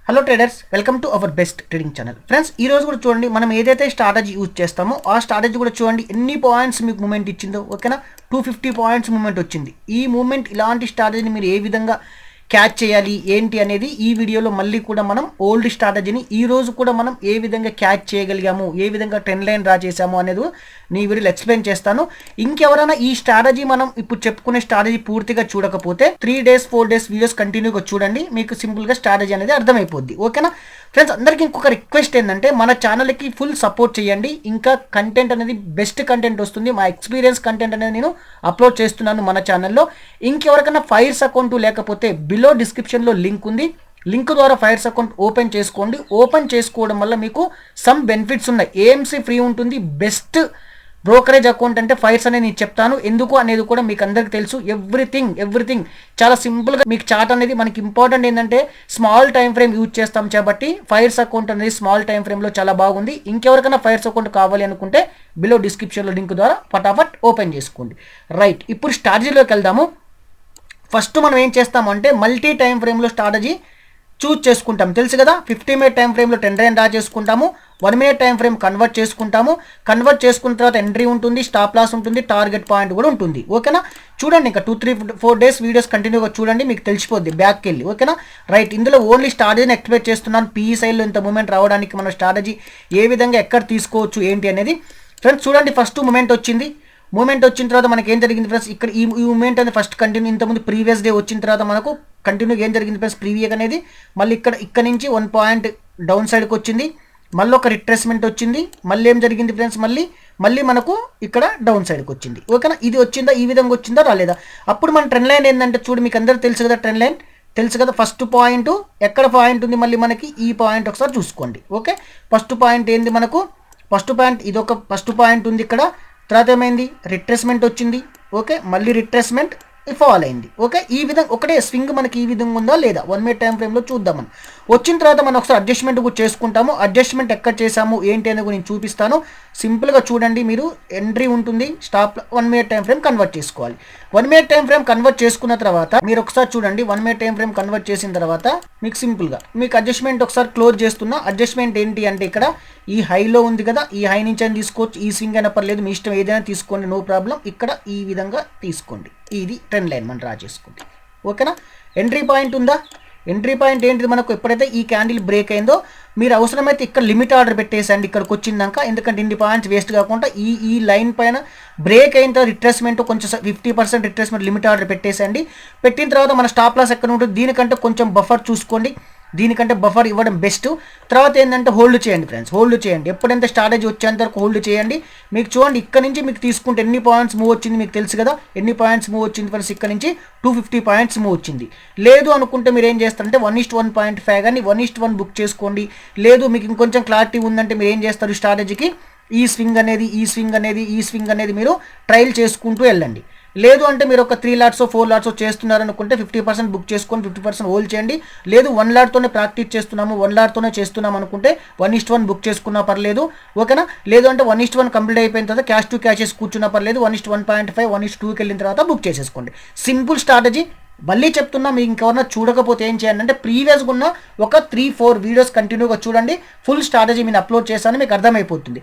Hello traders, welcome to our best trading channel. Friends, ఈ రోజు కూడా చూడండి, మనం ఏదైతే స్ట్రాటజీ యూజ్ చేస్తామో ఆ స్ట్రాటజీ కూడా చూడండి ఎన్ని పాయింట్స్ మీకు మూమెంట్ ఇచ్చిందో. ఓకేనా, 250 పాయింట్స్ మూమెంట్ వచ్చింది. ఈ మూమెంట్ ఇలాంటి స్ట్రాటజీని మీరు ఏ విధంగా క్యాచ్ చేయాలి ఏంటి అనేది ఈ వీడియోలో మళ్ళీ కూడా మనం ఓల్డ్ స్ట్రాటజీని ఈ రోజు కూడా మనం ఏ విధంగా క్యాచ్ చేయగలిగాము, ఏ విధంగా ట్రెండ్ లైన్ డ్రా చేసాము అనేది నీ వీడియోలో ఎక్స్ప్లెయిన్ చేస్తాను. ఇంకెవరైనా ఈ స్ట్రాటజీ మనం ఇప్పుడు చెప్పుకునే స్ట్రాటజీ పూర్తిగా చూడకపోతే 3 days 4 days వీడియోస్ కంటిన్యూగా చూడండి, మీకు సింపుల్గా స్ట్రాటజీ అనేది అర్థమైపోద్ది. ఓకేనా ఫ్రెండ్స్, అందరికీ ఇంకొక రిక్వెస్ట్ ఏంటంటే మన ఛానల్కి ఫుల్ సపోర్ట్ చేయండి. ఇంకా కంటెంట్ అనేది బెస్ట్ కంటెంట్ వస్తుంది, మా ఎక్స్పీరియన్స్ కంటెంట్ అనేది నేను అప్లోడ్ చేస్తున్నాను మన ఛానల్లో. ఇంకెవరికైనా ఫైర్స్ అకౌంట్ లేకపోతే బిలో డిస్క్రిప్షన్లో లింక్ ఉంది, లింక్ ద్వారా ఫైర్స్ అకౌంట్ ఓపెన్ చేసుకోండి. ఓపెన్ చేసుకోవడం వల్ల మీకు సమ్ బెనిఫిట్స్ ఉన్నాయి. ఏఎంసీ ఫ్రీ ఉంటుంది. బెస్ట్ బ్రోకరేజ్ అకౌంట్ అంటే ఫైర్స్ అనేది నేను చెప్తాను, ఎందుకు అనేది కూడా మీకు అందరికీ తెలుసు. ఎవ్రీథింగ్ చాలా సింపుల్గా మీకు చార్ట్ అనేది మనకి ఇంపార్టెంట్ ఏంటంటే స్మాల్ టైం ఫ్రేమ్ యూజ్ చేస్తాం కాబట్టి ఫైర్స్ అకౌంట్ అనేది స్మాల్ టైం ఫ్రేమ్లో చాలా బాగుంది. ఇంకెవరికైనా ఫైర్స్ అకౌంట్ కావాలి అనుకుంటే బిలో డిస్క్రిప్షన్లో లింక్ ద్వారా ఫటాఫట్ ఓపెన్ చేసుకోండి. రైట్, ఇప్పుడు స్ట్రాటజీలోకి వెళ్దాము. ఫస్ట్ మనం ఏం చేస్తామంటే మల్టీ టైం ఫ్రేమ్లో స్ట్రాటజీ చూజ్ చేసుకుంటాం, తెలుసు కదా. 50-minute టైం ఫ్రేమ్లో 10 డ్రా చేసుకుంటాము. 1 minute టైం ఫ్రేమ్ కన్వర్ట్ చేసుకుంటాము. కన్వర్ట్ చేసుకున్న తర్వాత ఎంట్రీ ఉంటుంది, స్టాప్ లాస్ ఉంటుంది, టార్గెట్ పాయింట్ కూడా ఉంటుంది. ఓకేనా, చూడండి ఇంకా 2-3-4 days వీడియోస్ కంటిన్యూగా చూడండి, మీకు తెలిసిపోద్ది బ్యాక్కి వెళ్ళి. ఓకేనా రైట్, ఇందులో ఓన్లీ స్ట్రాటజీని ఎక్స్పెక్ట్ చేస్తున్నాను. పీఈ సైడ్లో ఇంత మూమెంట్ రావడానికి మన స్ట్రాటజీ ఏ విధంగా ఎక్కడ తీసుకోవచ్చు ఏంటి అనేది. ఫ్రెండ్స్ చూడండి, ఫస్ట్ మూమెంట్ వచ్చింది. మూమెంట్ వచ్చిన తర్వాత మనకి ఏం జరిగింది ఫ్రెండ్స్, ఇక్కడ ఈ మూమెంట్ అనేది ఫస్ట్ కంటిన్యూ. ఇంతకుముందు ప్రీవియస్ డే వచ్చిన తర్వాత మనకు కంటిన్యూగా ఏం జరిగింది ఫ్రెండ్స్, ప్రీవియస్ అనేది మళ్ళీ ఇక్కడ నుంచి 1 point డౌన్ సైడ్కి వచ్చింది. మళ్ళీ ఒక రిట్రేస్మెంట్ వచ్చింది. మళ్ళీ ఏం జరిగింది ఫ్రెండ్స్, మళ్ళీ మనకు ఇక్కడ డౌన్ సైడ్కి వచ్చింది. ఓకేనా, ఇది వచ్చిందా, ఈ విధంగా వచ్చిందా రాలేదా. అప్పుడు మన ట్రెండ్ లైన్ ఏంటంటే చూడు, మీకు అందరూ తెలుసు కదా, ట్రెండ్ లైన్ తెలుసు కదా. ఫస్ట్ పాయింట్ ఎక్కడ పాయింట్ ఉంది, మళ్ళీ మనకి ఈ పాయింట్ ఒకసారి చూసుకోండి. ఓకే, ఫస్ట్ పాయింట్ ఏంది మనకు, ఫస్ట్ పాయింట్ ఇదొక ఫస్ట్ పాయింట్ ఉంది ఇక్కడ. తర్వాత ఏమైంది, రిట్రేస్మెంట్ వచ్చింది. ఓకే, మళ్ళీ రిట్రేస్మెంట్ ఫాల్ అయింది. ఓకే, ఈ విధంగా ఒకటే స్వింగ్ మనకి ఈ విధంగా ఉందా లేదా 1 minute టైం ఫ్రేమ్లో చూద్దామని. వచ్చిన తర్వాత మనం ఒకసారి అడ్జస్ట్మెంట్ కూడా చేసుకుంటాము. అడ్జస్ట్మెంట్ ఎక్కడ చేసాము ఏంటి అనేది నేను చూపిస్తాను. సింపుల్గా చూడండి, మీరు ఎంట్రీ ఉంటుంది, stop 1 minute time frame convert చేసుకోవాలి. 1 minute టైం ఫ్రేమ్ కన్వర్ట్ చేసుకున్న తర్వాత మీరు ఒకసారి చూడండి, 1 minute టైం ఫ్రేమ్ కన్వర్ట్ చేసిన తర్వాత మీకు సింపుల్గా మీకు అడ్జస్ట్మెంట్ ఒకసారి క్లోజ్ చేస్తున్నా. అడ్జస్ట్మెంట్ ఏంటి అంటే ఇక్కడ ఈ హైలో ఉంది కదా, ఈ హై నుంచి అని తీసుకోవచ్చు, ఈ స్వింగ్ అయినా పర్లేదు, మీ ఇష్టం ఏదైనా తీసుకోండి, నో ప్రాబ్లం. ఇక్కడ ఈ విధంగా తీసుకోండి, ఇది ట్రెండ్ లైన్ మనం డ్రా చేసుకోండి. ఓకేనా, ఎంట్రీ పాయింట్ ఉందా, ఎంట్రీ పాయింట్ ఏంటిది మనకు, ఎప్పుడైతే ఈ క్యాండిల్ బ్రేక్ అయిందో మీరు అవసరమైతే ఇక్కడ లిమిట్ ఆర్డర్ పెట్టేసండి ఇక్కడికి వచ్చిందాక. ఎందుకంటే ఇన్ని పాయింట్స్ వేస్ట్ కాకుండా ఈ లైన్ పైన బ్రేక్ అయిన తర్వాత రిట్రేస్మెంట్ కొంచెం 50% రిట్రేస్మెంట్ లిమిట్ ఆర్డర్ పెట్టేసండి. పెట్టిన తర్వాత మన స్టాప్ లాస్ ఎక్కడ ఉంటుంది, దీనికంటే కొంచెం బఫర్ చూసుకోండి, దీనికంటే బఫర్ ఇవ్వడం బెస్ట్. తర్వాత ఏంటంటే హోల్డ్ చేయండి ఫ్రెండ్స్, హోల్డ్ చేయండి. ఎప్పుడైతే స్ట్రాటజీ వచ్చేంత వరకు హోల్డ్ చేయండి. మీకు చూడండి, ఇక్కడ నుంచి మీకు తీసుకుంటే ఎన్ని పాయింట్స్ మూవ్ వచ్చింది మీకు తెలుసు కదా. ఎన్ని పాయింట్స్ మూవ్ వచ్చింది ఫ్రెండ్స్, ఇక్కడ నుంచి 250 పాయింట్స్ మూవ్ వచ్చింది. లేదు అనుకుంటే మీరు ఏం చేస్తారంటే 1:1.5 కానీ 1:1 బుక్ చేసుకోండి. లేదు మీకు ఇంకొంచెం క్లారిటీ ఉందంటే మీరు ఏం చేస్తారు, స్ట్రాటజీకి ఈ స్వింగ్ అనేది మీరు ట్రయల్ చేసుకుంటూ వెళ్ళండి. లేదు అంటే మీరు ఒక 3 lots 4 lots చేస్తున్నారనుకుంటే 50% బుక్ చేసుకొని 50% హోల్డ్ చేయండి. లేదు 1 lot ప్రాక్టీస్ చేస్తున్నాము, 1 lot చేస్తున్నాం అనుకుంటే 1:1 బుక్ చేసుకున్నా పర్లేదు. ఓకేనా, లేదు అంటే 1:1 కంప్లీట్ అయిపోయిన తర్వాత క్యాష్ టు క్యాషెస్ కూర్చున్నా పర్లేదు. 1:1.5 1:2కి వెళ్ళిన తర్వాత బుక్ చేసేసుకోండి. Simple strategy. మళ్ళీ చెప్తున్నా, మీకు ఇంకెవరన్నా చూడకపోతే ఏం చేయండి అంటే ప్రీవియస్గా ఉన్న ఒక 3-4 వీడియోస్ కంటిన్యూగా చూడండి. ఫుల్ స్ట్రాటజీ నేను అప్లోడ్ చేశాను, మీకు అర్థమైపోతుంది.